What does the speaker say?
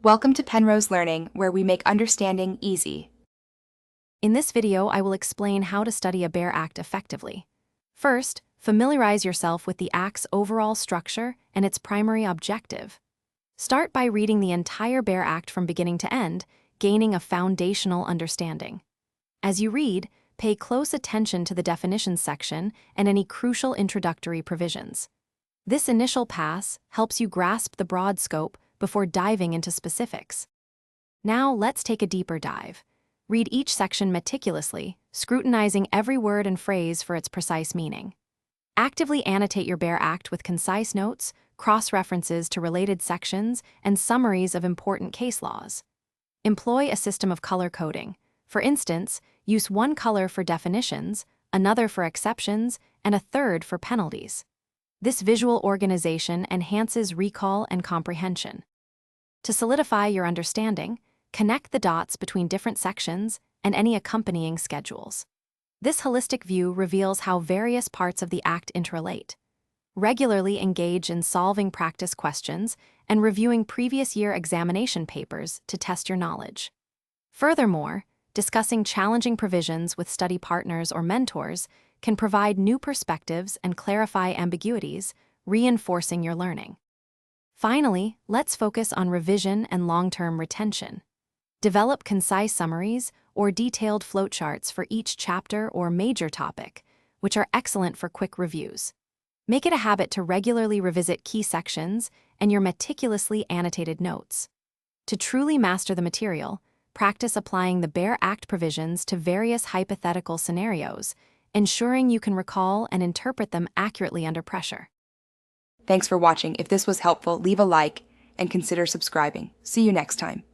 Welcome to Penrose Learning, where we make understanding easy. In this video, I will explain how to study a Bear Act effectively. First, familiarize yourself with the Act's overall structure and its primary objective. Start by reading the entire Bear Act from beginning to end, gaining a foundational understanding. As you read, pay close attention to the definitions section and any crucial introductory provisions. This initial pass helps you grasp the broad scope before diving into specifics. Now let's take a deeper dive. Read each section meticulously, scrutinizing every word and phrase for its precise meaning. Actively annotate your Bear Act with concise notes, cross-references to related sections, and summaries of important case laws. Employ a system of color coding. For instance, use one color for definitions, another for exceptions, and a third for penalties. This visual organization enhances recall and comprehension. To solidify your understanding, connect the dots between different sections and any accompanying schedules. This holistic view reveals how various parts of the Act interrelate. Regularly engage in solving practice questions and reviewing previous year examination papers to test your knowledge. Furthermore, discussing challenging provisions with study partners or mentors can provide new perspectives and clarify ambiguities, reinforcing your learning. Finally, let's focus on revision and long-term retention. Develop concise summaries or detailed flowcharts for each chapter or major topic, which are excellent for quick reviews. Make it a habit to regularly revisit key sections and your meticulously annotated notes. To truly master the material, practice applying the Bear Act provisions to various hypothetical scenarios, ensuring you can recall and interpret them accurately under pressure. Thanks for watching. If this was helpful, leave a like and consider subscribing. See you next time.